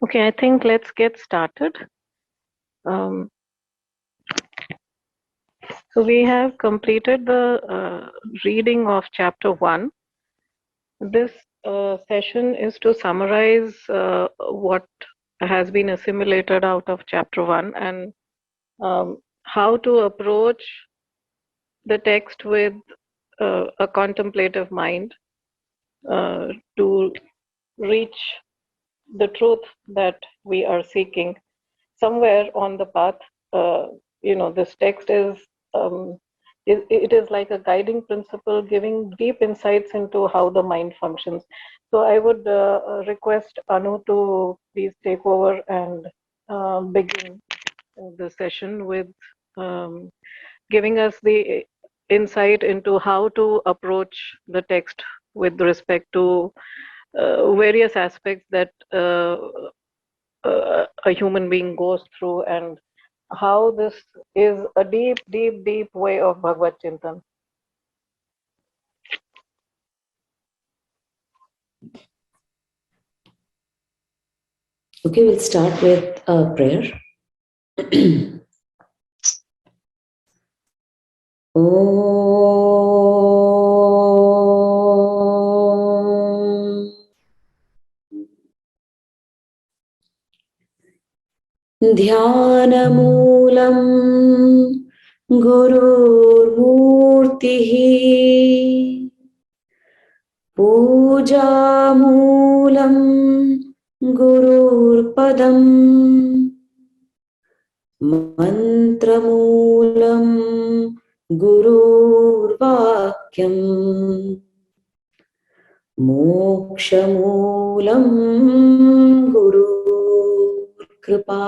Okay, I think let's get started. So we have completed the reading of chapter 1. This session is to summarize what has been assimilated out of chapter 1 and how to approach the text with a contemplative mind to reach the truth that we are seeking. Somewhere on the path, this text is, it is like a guiding principle, giving deep insights into how the mind functions. So I would request Anu to please take over and begin the session with giving us the insight into how to approach the text with respect to various aspects that a human being goes through, and how this is a deep, deep, deep way of Bhagwad Chintan. Okay, we'll start with a prayer. ध्यानमूलं गुरुर्मूर्तिः पूजामूलं गुरुर्पदम् मन्त्रमूलं गुरुर्वाक्यम् मोक्षमूलं गुरुर्कृपा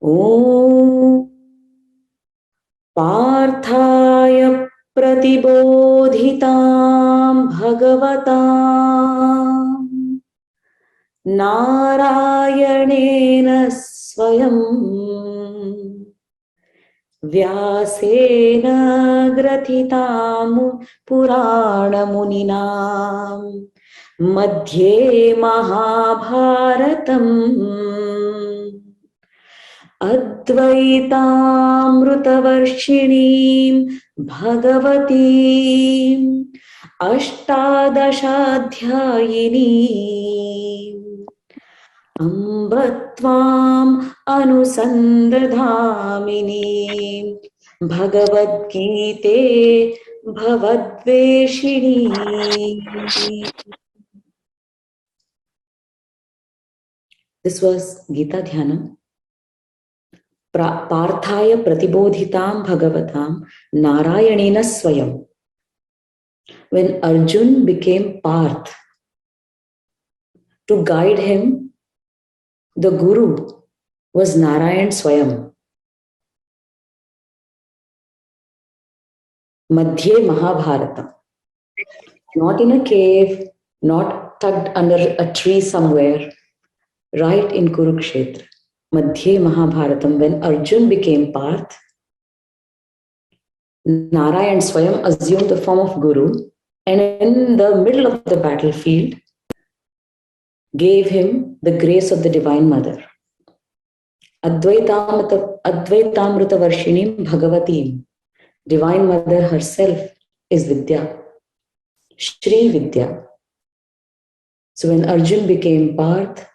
ॐ पार्थाय प्रतिबोधितां भगवता नारायणेन स्वयं व्यासेन ग्रथितां पुराणमुनिना मध्ये महाभारतम् अद्वैतामृतवर्षिणीं भगवतीम् अष्टादशाध्यायिनीम् अम्ब त्वाम् अनुसन्दधामिनीम् भगवद्गीते भवद्वेषिणी. This was Gita Dhyanam. Parthaya pratibodhitam bhagavatam Narayanena swayam. When Arjun became Parth, to guide him, the Guru was Narayan Swayam. Madhye Mahabharata. Not in a cave, not tucked under a tree somewhere, right in Kurukshetra. Madhye Mahabharatam, when Arjun became Parth, Narayan Swayam assumed the form of Guru, and in the middle of the battlefield, gave him the grace of the Divine Mother. Advaitamrita Varshinim Bhagavatim. Divine Mother herself is Vidya, Shri Vidya. So when Arjun became Parth,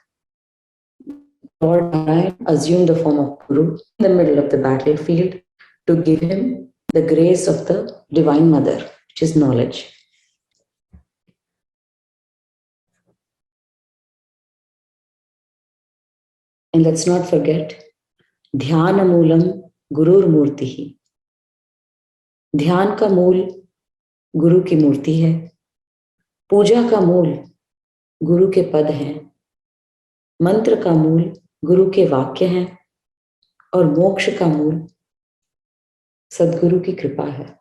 Lord Narayan assumed the form of Guru in the middle of the battlefield to give him the grace of the Divine Mother, which is knowledge. And let's not forget, Dhyana Moolam Gurur Murtihi. ध्यान का मूल गुरु की मूर्ति है, पूजा का मूल गुरु के पद हैं, मंत्र का मूल गुरु के वाक्य हैं और मोक्ष का मूल सद्गुरु की कृपा है.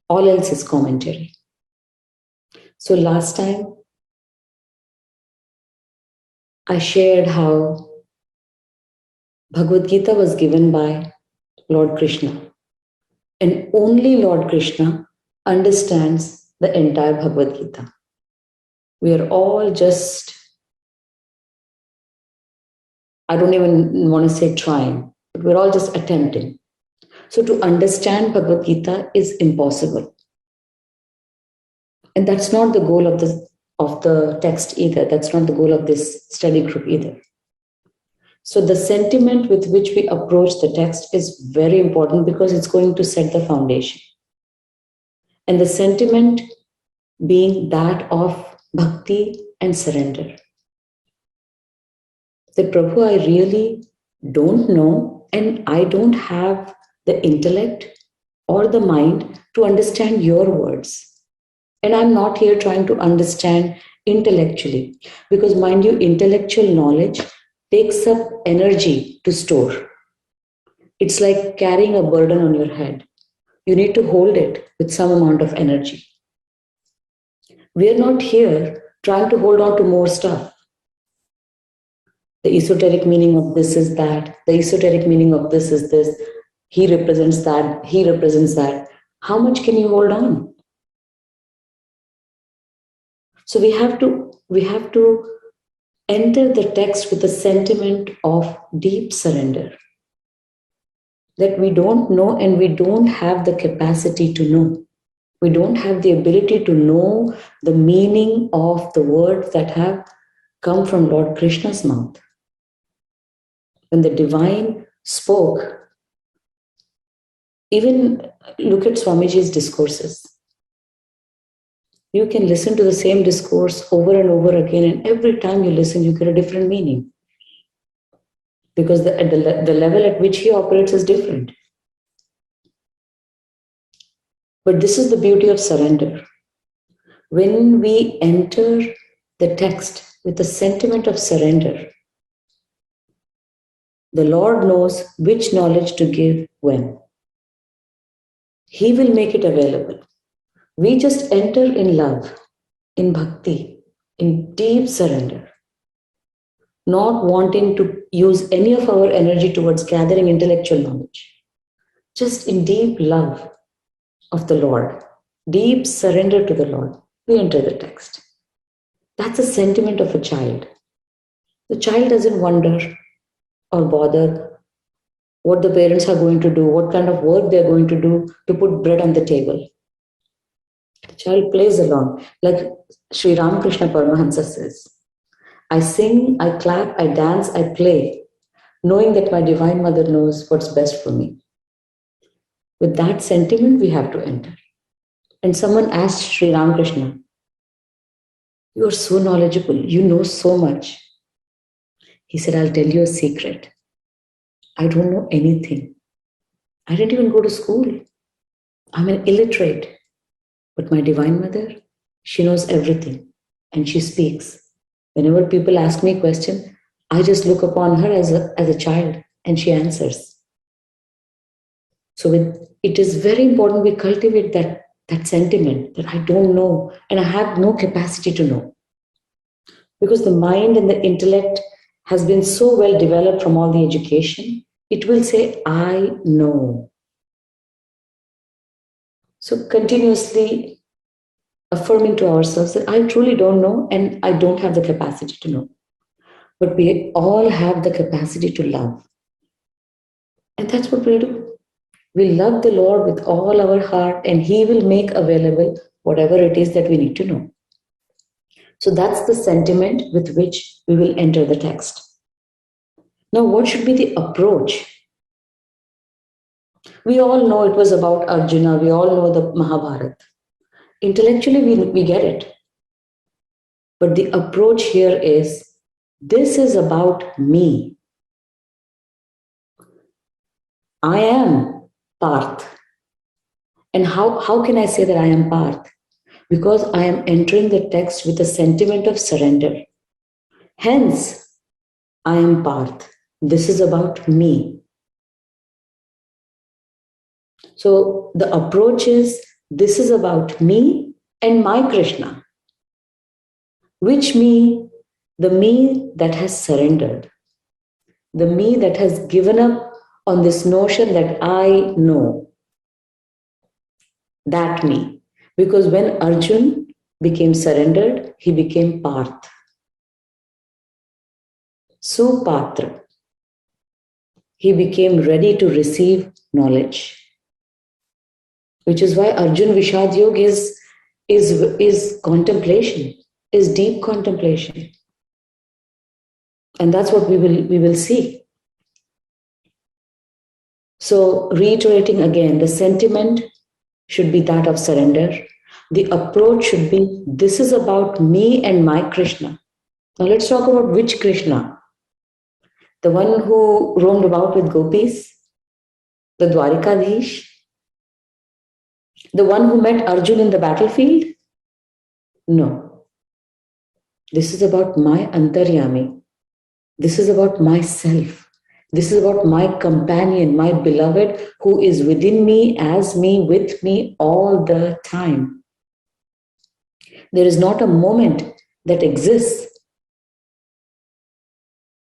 All else is commentary. So last time I shared how Bhagavad Gita was given by Lord Krishna And only Lord Krishna understands the entire Bhagavad Gita. We are all just, I don't even want to say trying, but we're all just attempting. So to understand Bhagavad Gita is impossible. And that's not the goal of the text either. That's not the goal of this study group either. So the sentiment with which we approach the text is very important because it's going to set the foundation. And the sentiment being that of bhakti and surrender. That Prabhu, I really don't know, and I don't have the intellect or the mind to understand your words. And I'm not here trying to understand intellectually, because mind you, intellectual knowledge takes up energy to store. It's like carrying a burden on your head. You need to hold it with some amount of energy. We are not here trying to hold on to more stuff. The esoteric meaning of this is that. The esoteric meaning of this is this. He represents that. He represents that. How much can you hold on? So we have to enter the text with a sentiment of deep surrender. That we don't know and we don't have the capacity to know. We don't have the ability to know the meaning of the words that have come from Lord Krishna's mouth. When the divine spoke, even look at Swamiji's discourses. You can listen to the same discourse over and over again, and every time you listen, you get a different meaning. Because the level at which he operates is different. But this is the beauty of surrender. When we enter the text with a sentiment of surrender, the Lord knows which knowledge to give when. He will make it available. We just enter in love, in bhakti, in deep surrender, not wanting to use any of our energy towards gathering intellectual knowledge, just in deep love of the Lord, deep surrender to the Lord, we enter the text. That's a sentiment of a child. The child doesn't wonder or bother what the parents are going to do, what kind of work they're going to do to put bread on the table. The child plays along, like Sri Ramakrishna Paramahansa says, I sing, I clap, I dance, I play, knowing that my Divine Mother knows what's best for me. With that sentiment, we have to enter. And someone asked Sri Ramakrishna, you are so knowledgeable, you know so much. He said, I'll tell you a secret. I don't know anything. I didn't even go to school. I'm an illiterate. But my Divine Mother, she knows everything and she speaks. Whenever people ask me a question, I just look upon her as a child and she answers. So it is very important we cultivate that sentiment that I don't know and I have no capacity to know. Because the mind and the intellect has been so well developed from all the education, it will say, I know. So continuously affirming to ourselves that I truly don't know and I don't have the capacity to know. But we all have the capacity to love. And that's what we do. We love the Lord with all our heart and He will make available whatever it is that we need to know. So that's the sentiment with which we will enter the text. Now, what should be the approach? We all know it was about Arjuna. We all know the Mahabharata. Intellectually, we get it. But the approach here is, this is about me. I am Parth. And how can I say that I am Parth? Because I am entering the text with a sentiment of surrender. Hence, I am Parth. This is about me. So the approach is, this is about me and my Krishna. Which me? The me that has surrendered. The me that has given up on this notion that I know. that me. Because when Arjun became surrendered, he became Parth. Supatra. He became ready to receive knowledge. Which is why Arjun Vishad Yoga is contemplation, is deep contemplation. And that's what we will see. So reiterating again, the sentiment should be that of surrender. The approach should be, this is about me and my Krishna. Now let's talk about which Krishna. The one who roamed about with gopis, the Dwarikadhish, the one who met Arjun in the battlefield? No. This is about my Antaryami. This is about myself. This is about my companion, my beloved, who is within me, as me, with me all the time. There is not a moment that exists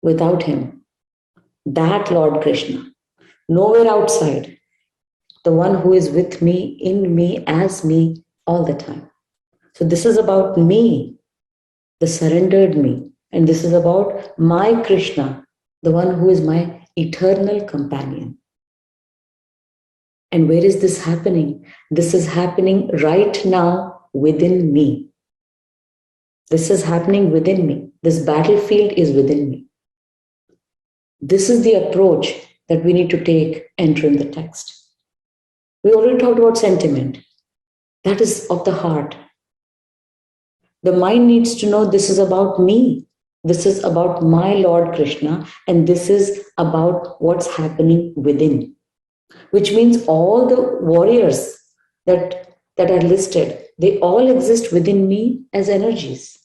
without him. That Lord Krishna, nowhere outside, the one who is with me, in me, as me all the time. So this is about me, the surrendered me. And this is about my Krishna, the one who is my eternal companion. And where is this happening? This is happening right now within me. This is happening within me. This battlefield is within me. This is the approach that we need to take entering the text. We already talked about sentiment. That is of the heart. The mind needs to know this is about me. This is about my Lord Krishna, and this is about what's happening within. Which means all the warriors that are listed, they all exist within me as energies.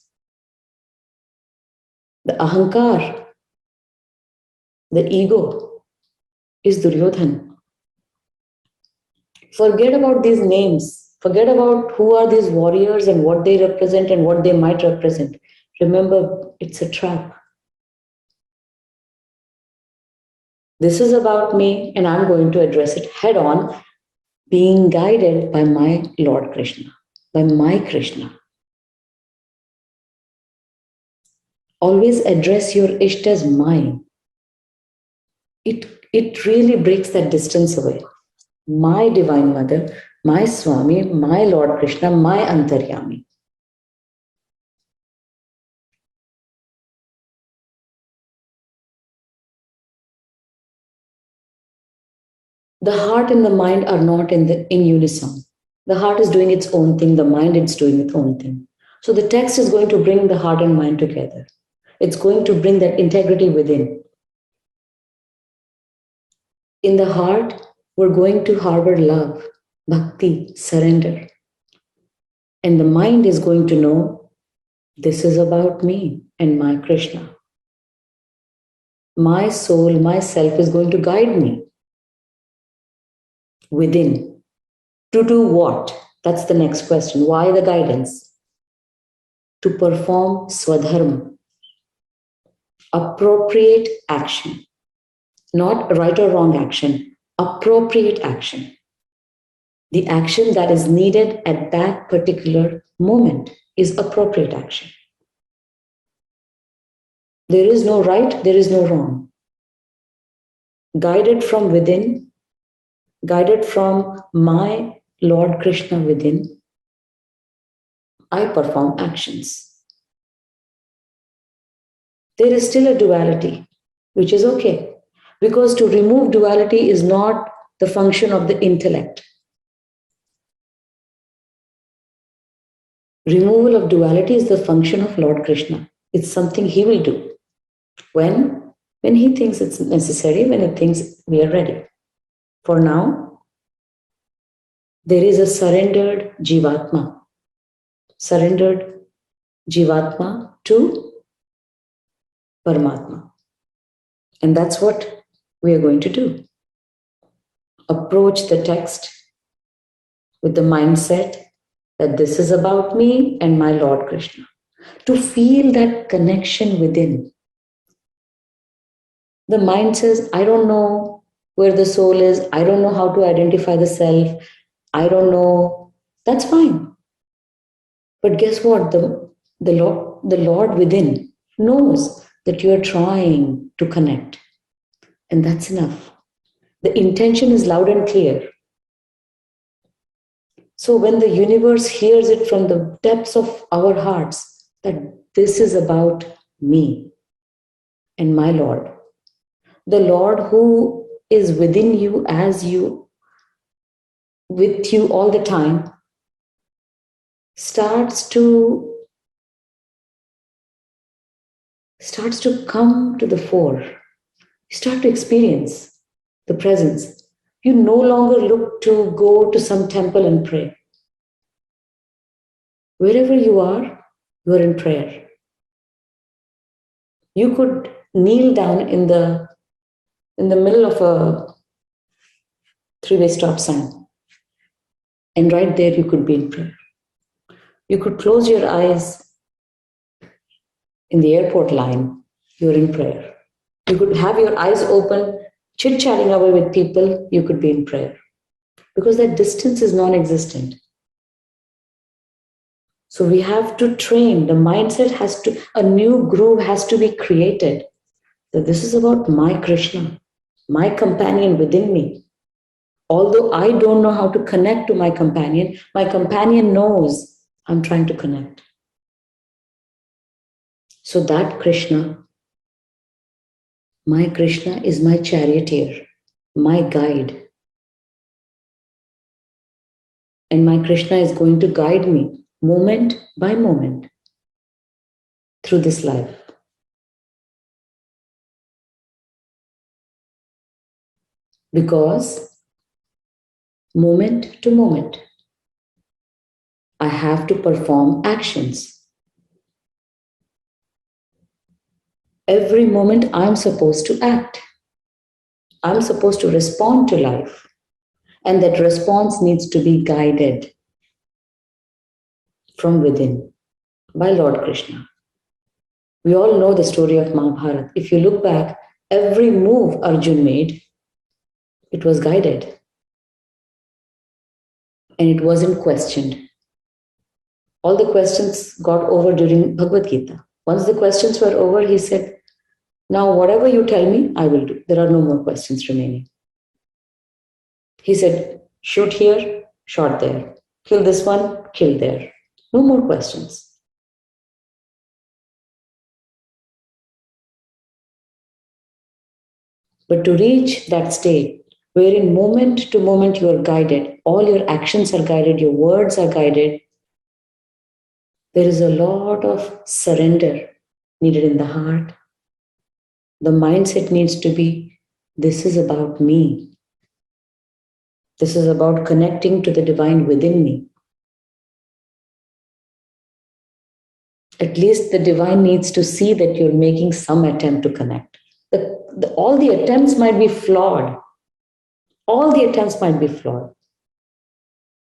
The ahankar, the ego, is Duryodhan. Forget about these names. Forget about who are these warriors and what they represent and what they might represent. Remember, it's a trap. This is about me, and I'm going to address it head on, being guided by my Lord Krishna, by my Krishna. Always address your Ishta as mine. It really breaks that distance away. My Divine Mother, my Swami, my Lord Krishna, my Antaryami. The heart and the mind are not in unison. The heart is doing its own thing, the mind is doing its own thing. So the text is going to bring the heart and mind together. It's going to bring that integrity within. In the heart, we're going to harbor love, bhakti, surrender. And the mind is going to know, this is about me and my Krishna. My soul, myself is going to guide me within. To do what? That's the next question. Why the guidance? To perform swadharma. Appropriate action. Not right or wrong action. Appropriate action. The action that is needed at that particular moment is appropriate action. There is no right, there is no wrong. Guided from within, guided from my Lord Krishna within, I perform actions. There is still a duality, which is okay. Because to remove duality is not the function of the intellect. Removal of duality is the function of Lord Krishna. It's something he will do. When he thinks it's necessary, when he thinks we are ready. For now, there is a surrendered Jivatma. Surrendered Jivatma to Paramatma. And that's what we are going to do. Approach the text with the mindset that this is about me and my Lord Krishna. To feel that connection within. The mind says, I don't know where the soul is. I don't know how to identify the self. I don't know That's fine. But guess what? The Lord within knows that you are trying to connect. And that's enough. The intention is loud and clear. So when the universe hears it from the depths of our hearts, that this is about me and my Lord, the Lord who is within you, as you, with you all the time, starts to come to the fore. You start to experience the presence. You no longer look to go to some temple and pray. Wherever you are in prayer. You could kneel down in the middle of a three-way stop sign. And right there you could be in prayer. You could close your eyes in the airport line. You're in prayer. You could have your eyes open, chit-chatting away with people. You could be in prayer. Because that distance is non-existent. So we have to train. The mindset has to, a new groove has to be created. So this is about my Krishna, my companion within me. Although I don't know how to connect to my companion knows I'm trying to connect. So that Krishna, my Krishna is my charioteer, my guide. And my Krishna is going to guide me moment by moment through this life. Because moment to moment, I have to perform actions. Every moment I'm supposed to act. I'm supposed to respond to life. And that response needs to be guided from within by Lord Krishna. We all know the story of Mahabharata. If you look back, every move Arjuna made, it was guided. And it wasn't questioned. All the questions got over during Bhagavad Gita. Once the questions were over, he said, now whatever you tell me, I will do. There are no more questions remaining. He said, shoot here, shot there. Kill this one, kill there. No more questions. But to reach that state, wherein moment to moment you are guided, all your actions are guided, your words are guided, there is a lot of surrender needed in the heart. The mindset needs to be, this is about me. This is about connecting to the divine within me. At least the divine needs to see that you're making some attempt to connect. All the attempts might be flawed. All the attempts might be flawed.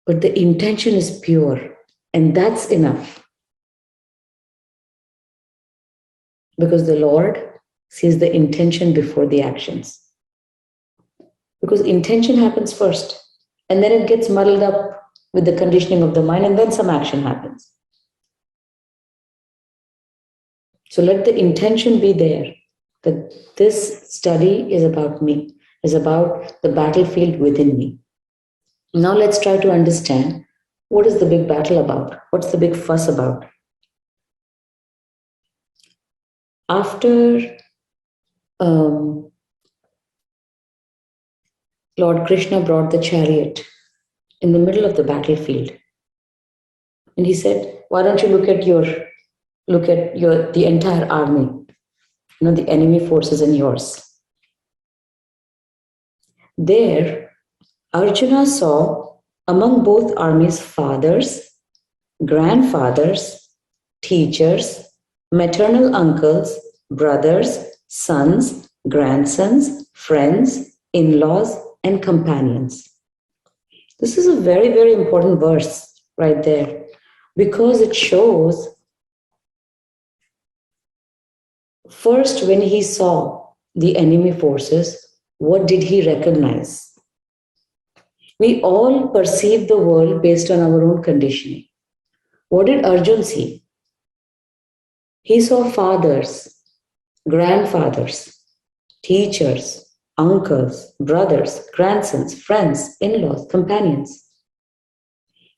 But the intention is pure, and that's enough. Because the Lord sees the intention before the actions. Because intention happens first, and then it gets muddled up with the conditioning of the mind, and then some action happens. So let the intention be there, that this study is about me, is about the battlefield within me. Now let's try to understand, what is the big battle about? What's the big fuss about? After Lord Krishna brought the chariot in the middle of the battlefield, and he said, why don't you look at the entire army, the enemy forces and yours. There, Arjuna saw among both armies fathers, grandfathers, teachers, maternal uncles, brothers, sons, grandsons, friends, in-laws, and companions. This is a very, very important verse right there, because it shows, first, when he saw the enemy forces, what did he recognize? We all perceive the world based on our own conditioning. What did Arjuna see? He saw fathers, grandfathers, teachers, uncles, brothers, grandsons, friends, in-laws, companions.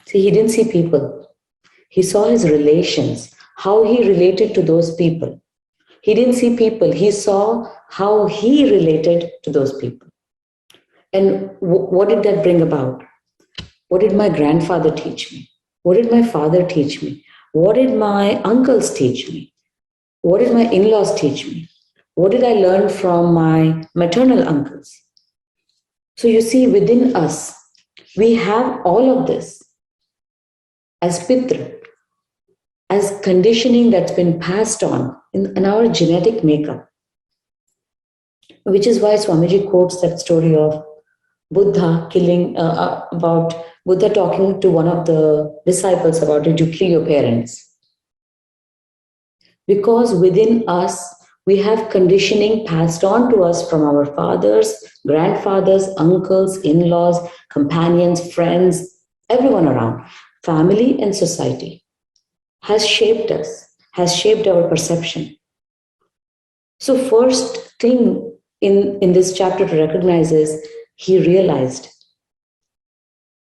See, he didn't see people. He saw his relations, how he related to those people. He didn't see people. He saw how he related to those people. And what did that bring about? What did my grandfather teach me? What did my father teach me? What did my uncles teach me? What did my in-laws teach me? What did I learn from my maternal uncles? So you see, within us, we have all of this as pitra, as conditioning that's been passed on in our genetic makeup. Which is why Swamiji quotes that story of Buddha about Buddha talking to one of the disciples about, did you kill your parents? Because within us, we have conditioning passed on to us from our fathers, grandfathers, uncles, in-laws, companions, friends, everyone around. Family and society has shaped us, has shaped our perception. So first thing in this chapter to recognize is he realized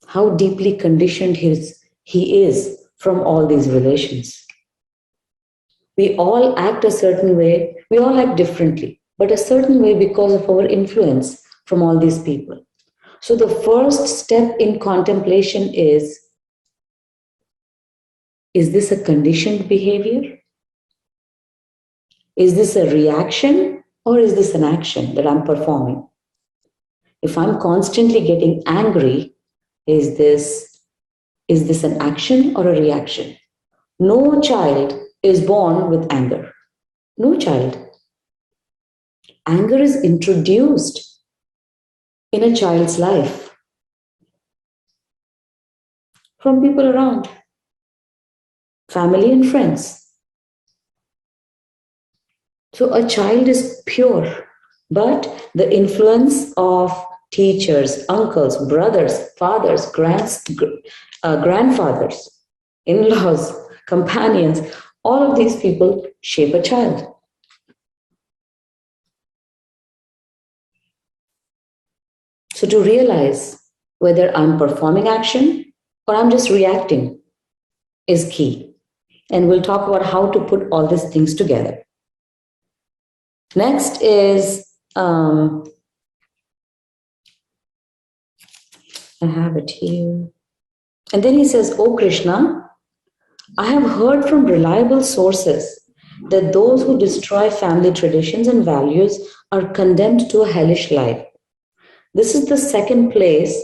how deeply conditioned he is from all these relations. We all act a certain way, we all act differently, but a certain way because of our influence from all these people. So the first step in contemplation is this a conditioned behavior? Is this a reaction or is this an action that I'm performing? If I'm constantly getting angry, is this an action or a reaction? No child is born with anger. No child. Anger is introduced in a child's life from people around, family and friends. So a child is pure, but the influence of teachers, uncles, brothers, fathers, grandfathers, in-laws, companions, all of these people shape a child. So to realize whether I'm performing action or I'm just reacting is key. And we'll talk about how to put all these things together. Next is, I have it here. And then he says, "Oh Krishna, I have heard from reliable sources that those who destroy family traditions and values are condemned to a hellish life." This is the second place,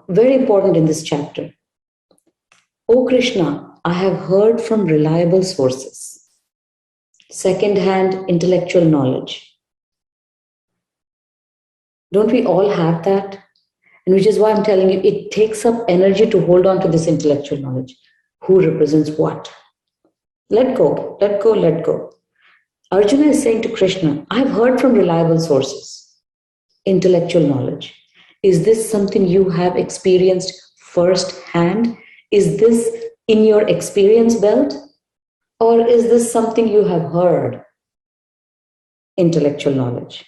very important in this chapter. "Oh Krishna, I have heard from reliable sources." Second-hand intellectual knowledge. Don't we all have that? And which is why I'm telling you, it takes up energy to hold on to this intellectual knowledge. Who represents what? Let go, let go, let go. Arjuna is saying to Krishna, I've heard from reliable sources, intellectual knowledge. Is this something you have experienced firsthand? Is this in your experience belt? Or is this something you have heard? Intellectual knowledge.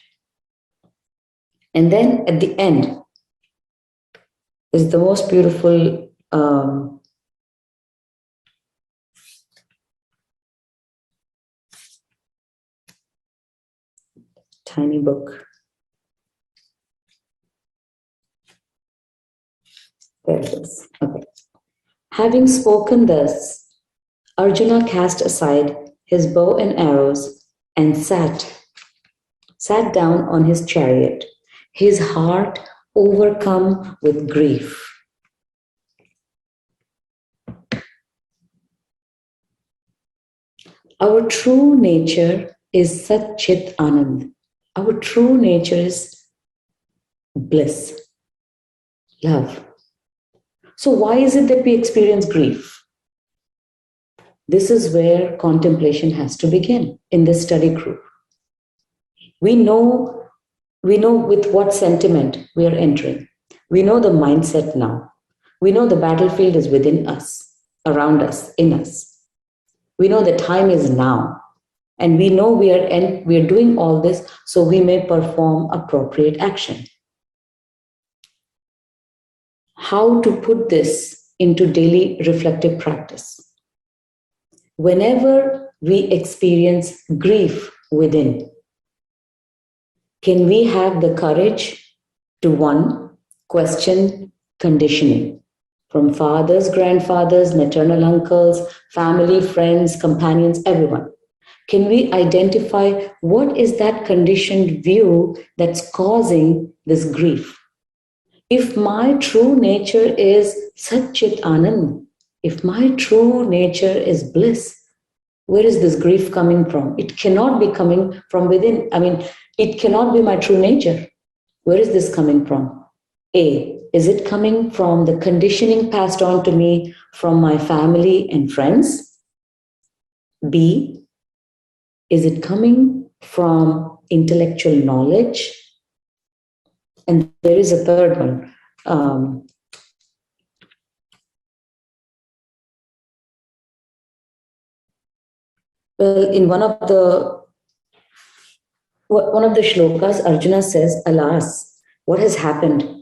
And then at the end is the most beautiful tiny book. There it is. Okay. Having spoken thus, Arjuna cast aside his bow and arrows and sat down on his chariot, his heart overcome with grief. Our true nature is Sat Chit Anand. Our true nature is bliss, love. So why is it that we experience grief? This is where contemplation has to begin in this study group. We know with what sentiment we are entering. We know the mindset now. We know the battlefield is within us, around us, in us. We know the time is now. And we know we are doing all this so we may perform appropriate action. How to put this into daily reflective practice? Whenever we experience grief within, can we have the courage to, one, question conditioning from fathers, grandfathers, maternal uncles, family, friends, companions, everyone? Can we identify what is that conditioned view that's causing this grief? If my true nature is Sat Chit Anand, if my true nature is bliss, where is this grief coming from? It cannot be coming from within. It cannot be my true nature. Where is this coming from? A, is it coming from the conditioning passed on to me from my family and friends? B, is it coming from intellectual knowledge? And there is a third one. Well, in one of the shlokas, Arjuna says, alas, what has happened?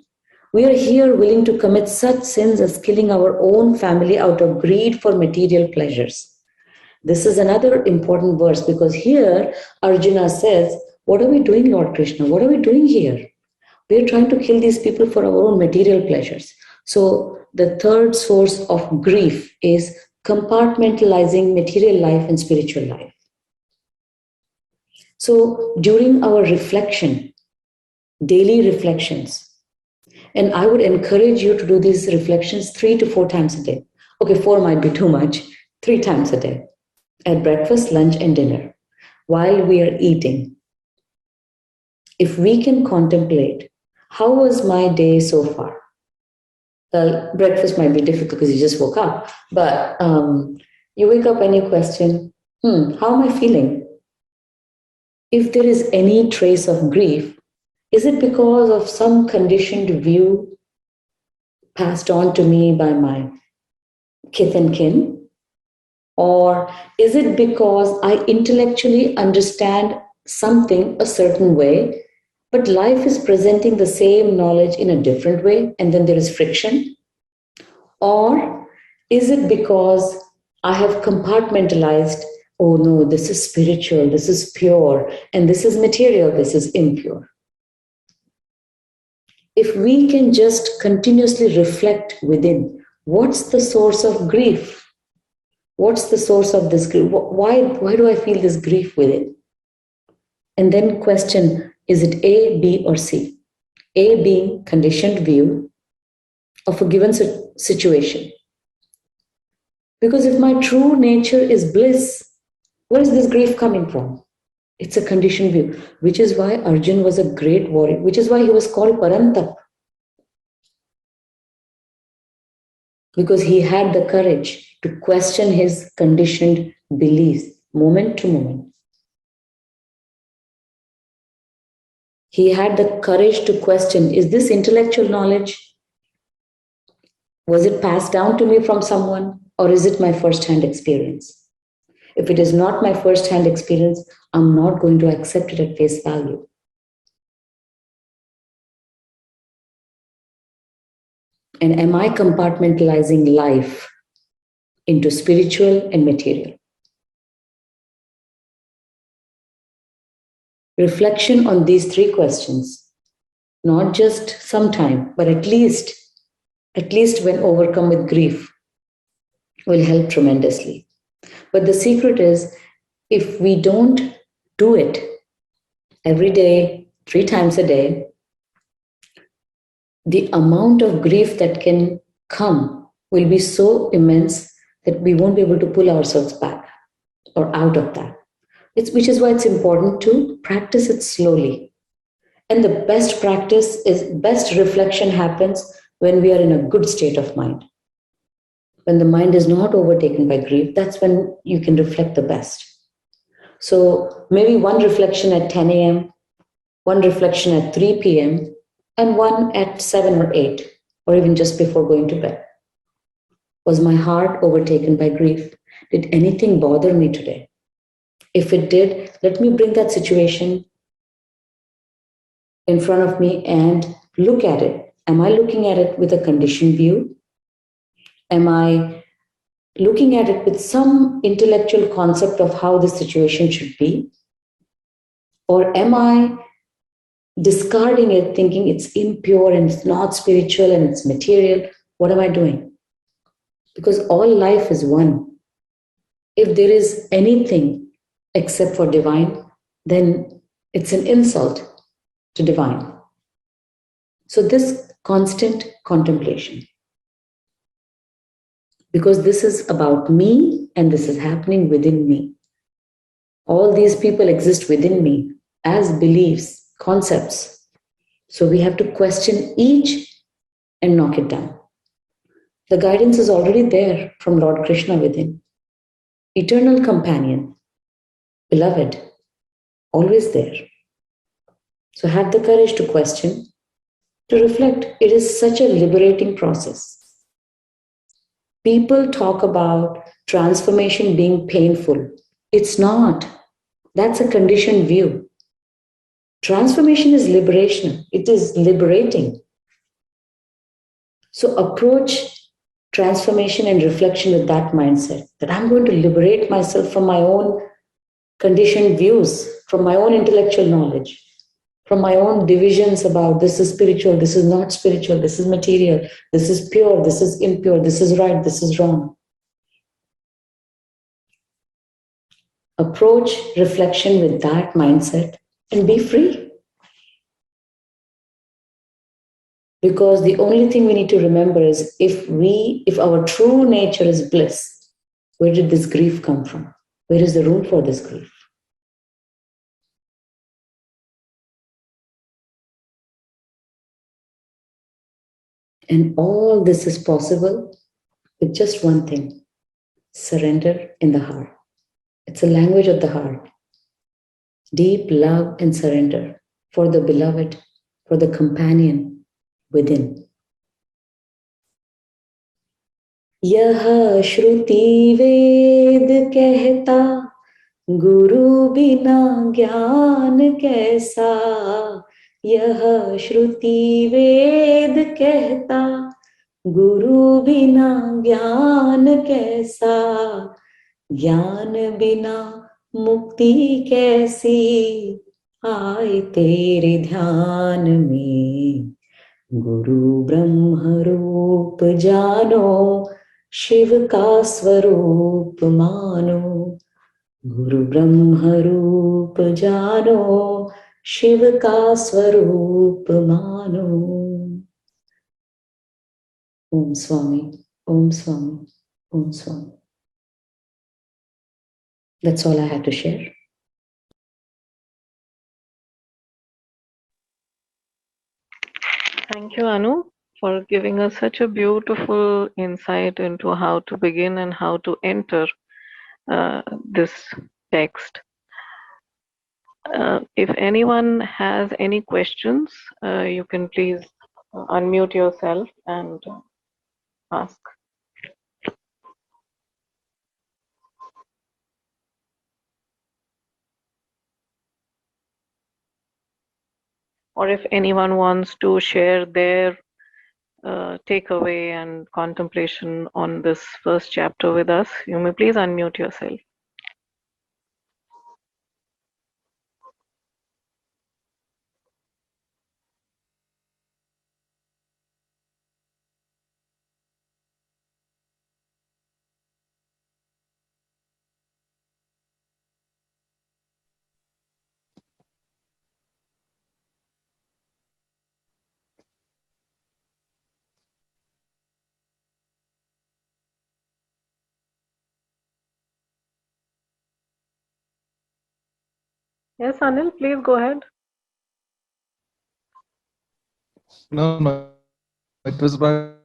We are here willing to commit such sins as killing our own family out of greed for material pleasures. This is another important verse because here Arjuna says, what are we doing, Lord Krishna? What are we doing here? We are trying to kill these people for our own material pleasures. So the third source of grief is compartmentalizing material life and spiritual life. So during our reflection, daily reflections, and I would encourage you to do these reflections 3 to 4 times a day. Okay, 4 might be too much. 3 times a day. At breakfast, lunch, and dinner. While we are eating. If we can contemplate, how was my day so far? Well, breakfast might be difficult because you just woke up. But you wake up and you question, how am I feeling? If there is any trace of grief, is it because of some conditioned view passed on to me by my kith and kin? Or is it because I intellectually understand something a certain way, but life is presenting the same knowledge in a different way, and then there is friction? Or is it because I have compartmentalized, oh no, this is spiritual, this is pure, and this is material, this is impure? If we can just continuously reflect within, what's the source of grief? What's the source of this grief? Why do I feel this grief within? And then question, is it A, B, or C? A being conditioned view of a given situation. Because if my true nature is bliss, where is this grief coming from? It's a conditioned view, which is why Arjuna was a great warrior, which is why he was called Parantap. Because he had the courage to question his conditioned beliefs moment to moment. He had the courage to question, is this intellectual knowledge? Was it passed down to me from someone, or is it my first-hand experience? If it is not my first-hand experience, I'm not going to accept it at face value. And am I compartmentalizing life into spiritual and material? Reflection on these 3 questions, not just sometime, but at least when overcome with grief, will help tremendously. But the secret is, if we don't do it every day, 3 times a day, the amount of grief that can come will be so immense that we won't be able to pull ourselves back or out of that. Which is why it's important to practice it slowly. And the best reflection happens when we are in a good state of mind. When the mind is not overtaken by grief, that's when you can reflect the best. So maybe one reflection at 10 a.m., one reflection at 3 p.m., and one at 7 or 8, or even just before going to bed. Was my heart overtaken by grief? Did anything bother me today? If it did, let me bring that situation in front of me and look at it. Am I looking at it with a conditioned view? Am I looking at it with some intellectual concept of how the situation should be? Or am I discarding it, thinking it's impure and it's not spiritual and it's material? What am I doing? Because all life is one. If there is anything except for divine, then it's an insult to divine. So, this constant contemplation, because this is about me and this is happening within me. All these people exist within me as beliefs, concepts. So, we have to question each and knock it down. The guidance is already there from Lord Krishna within. Eternal companion, beloved, always there. So, have the courage to question, to reflect. It is such a liberating process. People talk about transformation being painful. It's not. That's a conditioned view. Transformation is liberation. It is liberating. So approach transformation and reflection with that mindset, that I'm going to liberate myself from my own conditioned views, from my own intellectual knowledge, from my own divisions about this is spiritual, this is not spiritual, this is material, this is pure, this is impure, this is right, this is wrong. Approach reflection with that mindset and be free. Because the only thing we need to remember is if our true nature is bliss, where did this grief come from? Where is the room for this grief? And all this is possible with just one thing: surrender in the heart. It's a language of the heart. Deep love and surrender for the beloved, for the companion within. यह श्रुति वेद कहता, गुरु बिना ज्ञान कैसा. यह श्रुति वेद कहता, गुरु बिना ज्ञान कैसा. ज्ञान बिना मुक्ति कैसी आए तेरे ध्यान में. गुरु ब्रह्म रूप जानो, शिव का स्वरूप मानो. गुरु ब्रह्म रूप जानो, शिव का स्वरूप मानो. ओम स्वामी, ओम स्वामी, ओम स्वामी. That's all I had to share. Thank you, Anu, for giving us such a beautiful insight into how to begin and how to enter this text. If anyone has any questions, you can please unmute yourself and ask. Or if anyone wants to share their takeaway and contemplation on this first chapter with us, you may please unmute yourself. Yes, Anil, please go ahead. No, it was about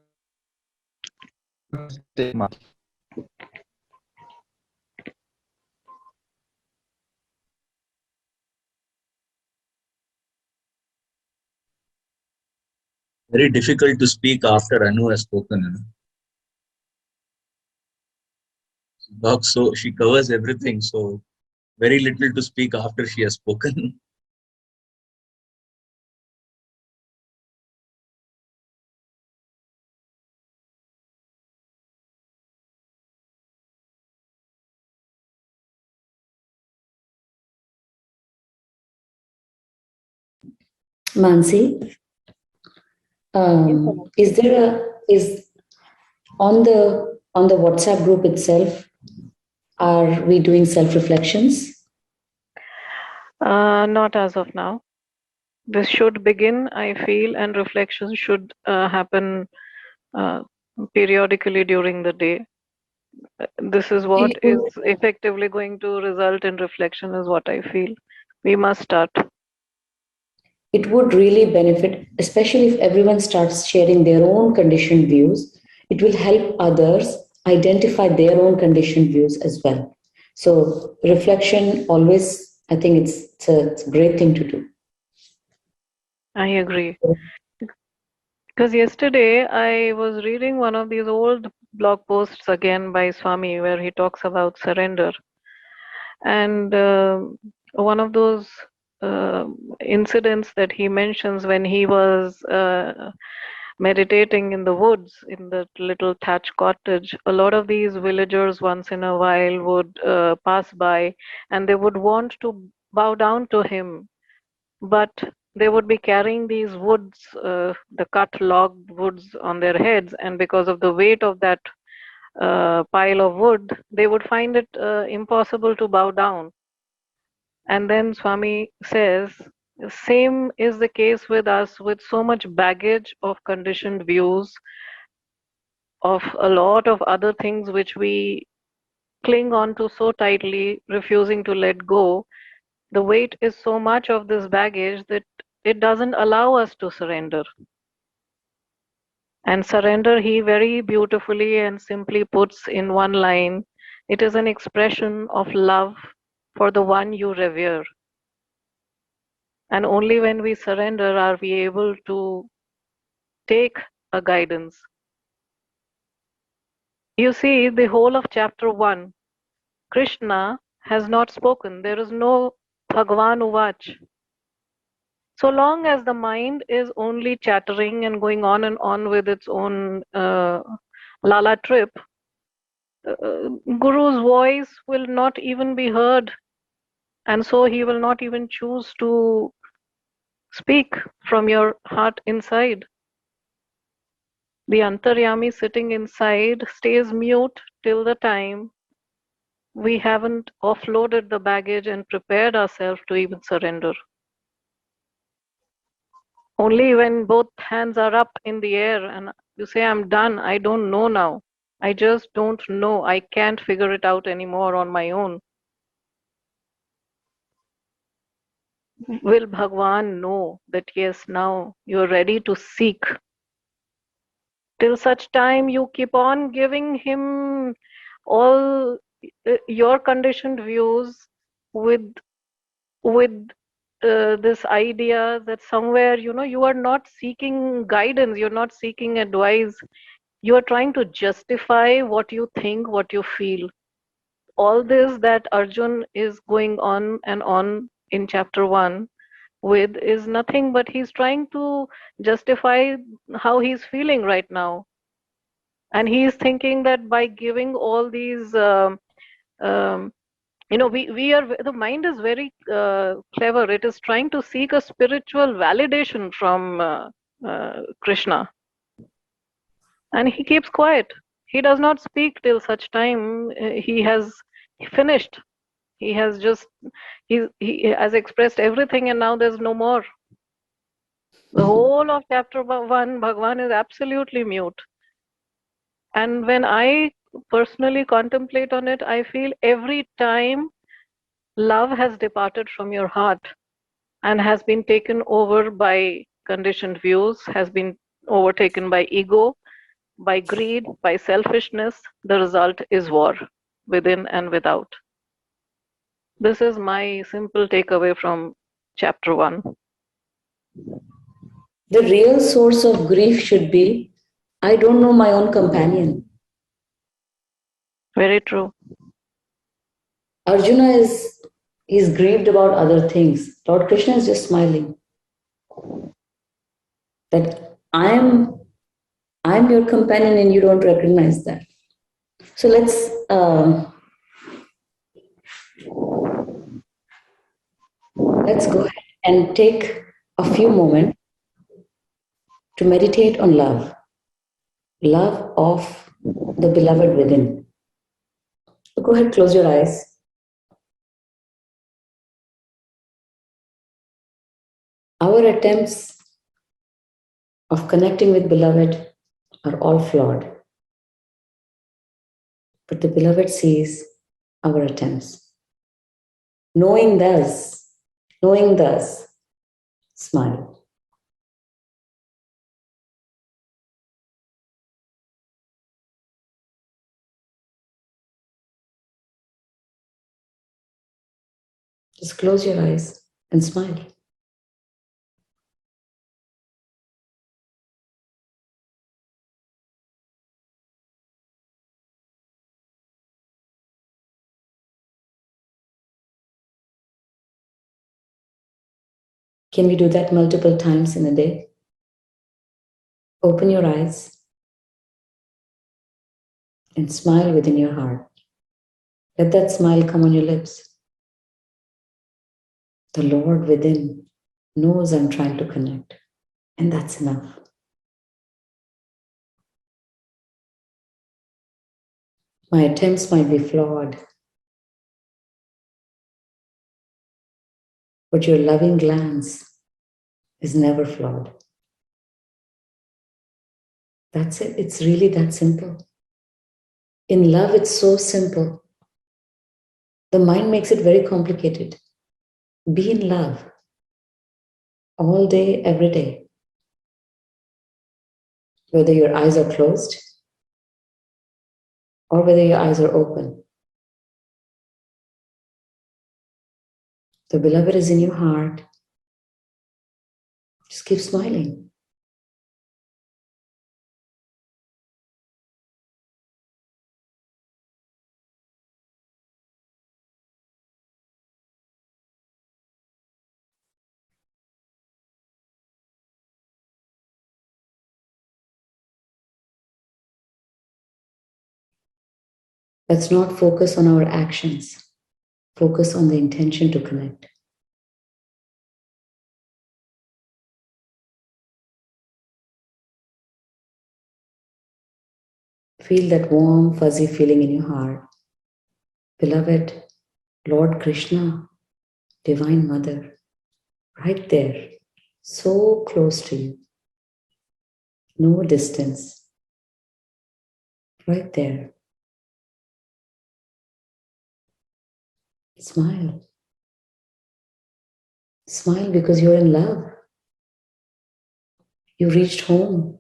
very difficult to speak after Anu has spoken. So she covers everything, so very little to speak after she has spoken. Mansi, is on the WhatsApp group itself, are we doing self-reflections? Not as of now. This should begin, I feel, and reflection should happen periodically during the day. This is what is effectively going to result in reflection, is what I feel. We must start. It would really benefit, especially if everyone starts sharing their own conditioned views. It will help others identify their own conditioned views as well. So reflection always, I think it's a great thing to do. I agree. Because yesterday I was reading one of these old blog posts again by Swami where he talks about surrender. And one of those incidents that he mentions when he was meditating in the woods in the little thatch cottage, a lot of these villagers once in a while would pass by and they would want to bow down to him, but they would be carrying these woods, the cut log woods on their heads, and because of the weight of that pile of wood, they would find it impossible to bow down. And then Swami says, same is the case with us, with so much baggage of conditioned views, of a lot of other things which we cling on to so tightly, refusing to let go. The weight is so much of this baggage that it doesn't allow us to surrender. And surrender, he very beautifully and simply puts in one line, it is an expression of love for the one you revere. And only when we surrender are we able to take a guidance. You see, the whole of chapter 1, Krishna has not spoken. There is no Bhagwan Uvach. So long as the mind is only chattering and going on and on with its own lala trip, Guru's voice will not even be heard. And so he will not even choose to speak from your heart inside. The Antaryami sitting inside stays mute till the time we haven't offloaded the baggage and prepared ourselves to even surrender. Only when both hands are up in the air and you say, I'm done, I don't know now. I just don't know. I can't figure it out anymore on my own. Will Bhagwan know that yes, now you're ready to seek? Till such time you keep on giving him all your conditioned views with this idea that somewhere, you are not seeking guidance, you're not seeking advice, you are trying to justify what you think, what you feel. All this that Arjun is going on and on in chapter 1 with is nothing but he's trying to justify how he's feeling right now. And he is thinking that by giving all these we are, the mind is very clever. It is trying to seek a spiritual validation from Krishna, and he keeps quiet. He does not speak till such time he has finished. He has just he has expressed everything, and now there's no more. The whole of chapter 1, Bhagwan is absolutely mute. And when I personally contemplate on it, I feel every time love has departed from your heart and has been taken over by conditioned views, has been overtaken by ego, by greed, by selfishness, the result is war within and without. This is my simple takeaway from chapter 1. The real source of grief should be, I don't know my own companion. Very true. Arjuna is grieved about other things. Lord Krishna is just smiling. That I'm your companion and you don't recognize that. So let's go ahead and take a few moments to meditate on love. Love of the beloved within. So go ahead, close your eyes. Our attempts of connecting with beloved are all flawed. But the beloved sees our attempts. Knowing thus, smile. Just close your eyes and smile. Can we do that multiple times in a day? Open your eyes and smile within your heart. Let that smile come on your lips. The Lord within knows I'm trying to connect, and that's enough. My attempts might be flawed, but your loving glance is never flawed. That's it. It's really that simple. In love, it's so simple. The mind makes it very complicated. Be in love all day, every day. Whether your eyes are closed or whether your eyes are open. The beloved is in your heart. Just keep smiling. Let's not focus on our actions. Focus on the intention to connect. Feel that warm, fuzzy feeling in your heart. Beloved, Lord Krishna, Divine Mother, right there, so close to you. No distance. Right there. Smile. Smile because you're in love. You reached home.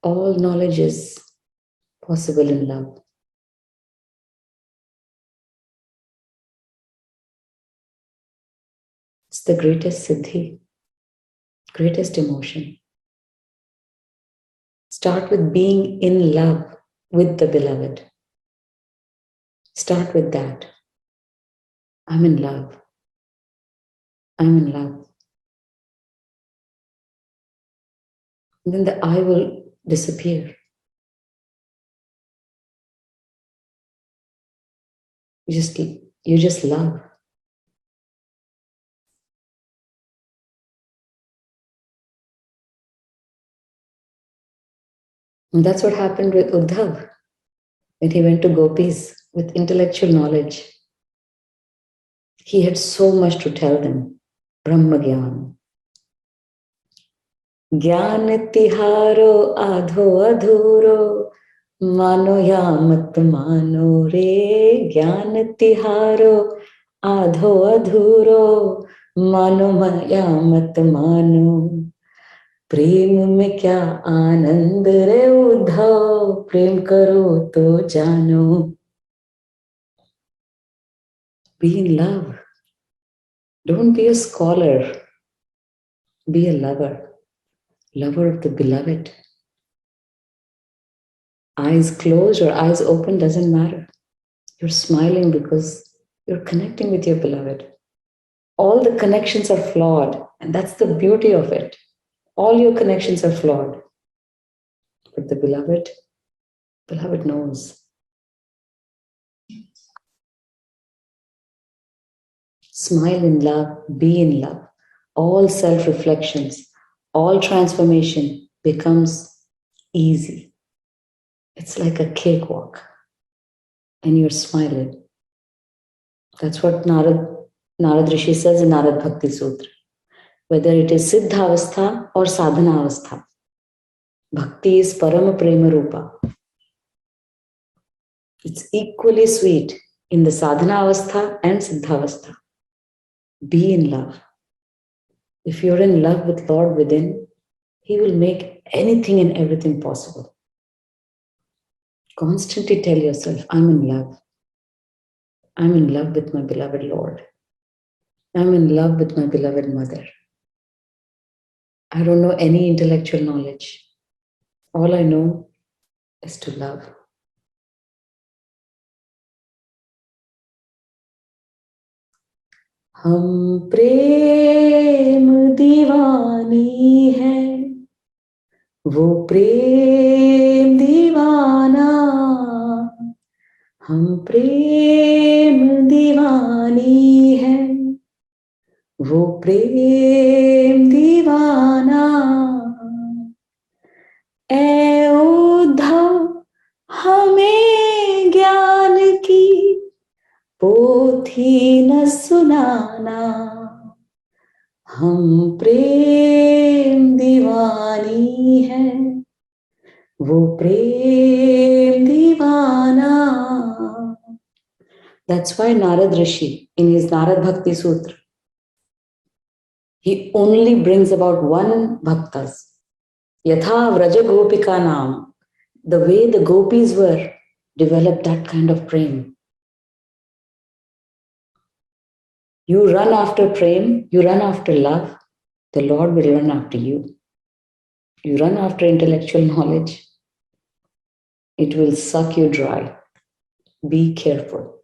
All knowledge is possible in love. It's the greatest siddhi, greatest emotion. Start with being in love with the beloved. Start with that. I'm in love. I'm in love. And then the I will disappear. You just love. And that's what happened with Uddhav when he went to gopis with intellectual knowledge. He had so much to tell them. Brahma Gyan. Gyan tiharo adho adhuro mano yamat mano re. Gyan tiharo adho adhuro mano yamat mano. प्रेम में क्या आनंद रे उद्धव, प्रेम करो तो जानो. Be in love. Don't be a scholar. Be a lover. Lover of the beloved. Eyes closed or eyes open doesn't matter. You're smiling because you're connecting with your beloved. All the connections are flawed, and that's the beauty of it. All your connections are flawed. But the beloved knows. Smile in love, be in love. All self-reflections, all transformation becomes easy. It's like a cakewalk, and you're smiling. That's what Narad Rishi says in Narad Bhakti Sutra. Whether it is Siddha Avastha or Sadhana Avastha, Bhakti is Parama Prema Rupa. It's equally sweet in the Sadhana Avastha and Siddha Avastha. Be in love. If you're in love with Lord within, He will make anything and everything possible. Constantly tell yourself, I'm in love. I'm in love with my beloved Lord. I'm in love with my beloved mother. I don't know any intellectual knowledge. All I know is to love. हम प्रेम दीवानी है, वो प्रेम दीवाना. हम प्रेम दीवानी है, वो प्रेम दीवाना. ऐ उद्धव हमें ज्ञान की पोथी न सुनाना. हम प्रेम दीवानी है, वो प्रेम दीवाना. That's why Narad Rishi, in his Narad Bhakti Sutra, he only brings about one bhaktas. Yatha Vraja Gopika Nam. The way the gopis were, developed that kind of prem. You run after prem, you run after love, the Lord will run after you. You run after intellectual knowledge, it will suck you dry. Be careful.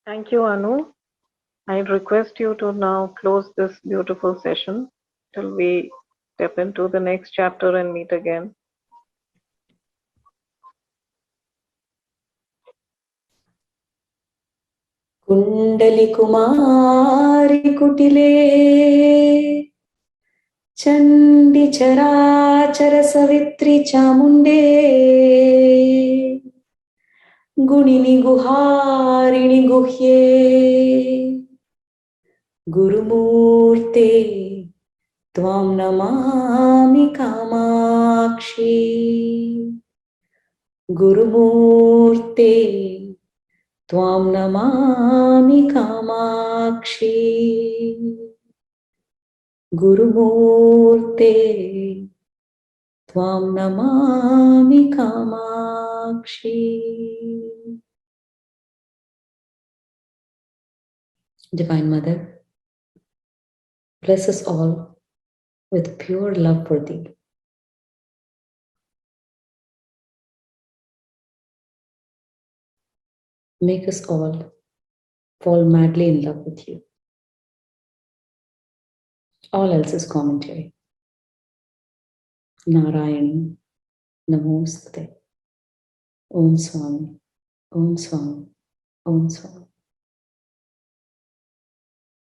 Thank you, Anu. I'd request you to now close this beautiful session till we step into the next chapter and meet again. Kundali Kumari Kutile Chandi Charachara Savitri Chamunde Gunini Guharini Guhye Gurumurte Tvam Namami Kamakshi. Gurumurte Tvam Namami Kamakshi. Gurumurte Tvam Namami Kamakshi. Divine Mother, bless us all with pure love for Thee. Make us all fall madly in love with You. All else is commentary. Narayani, Namostate. Om Swami, Om Swami, Om Swami.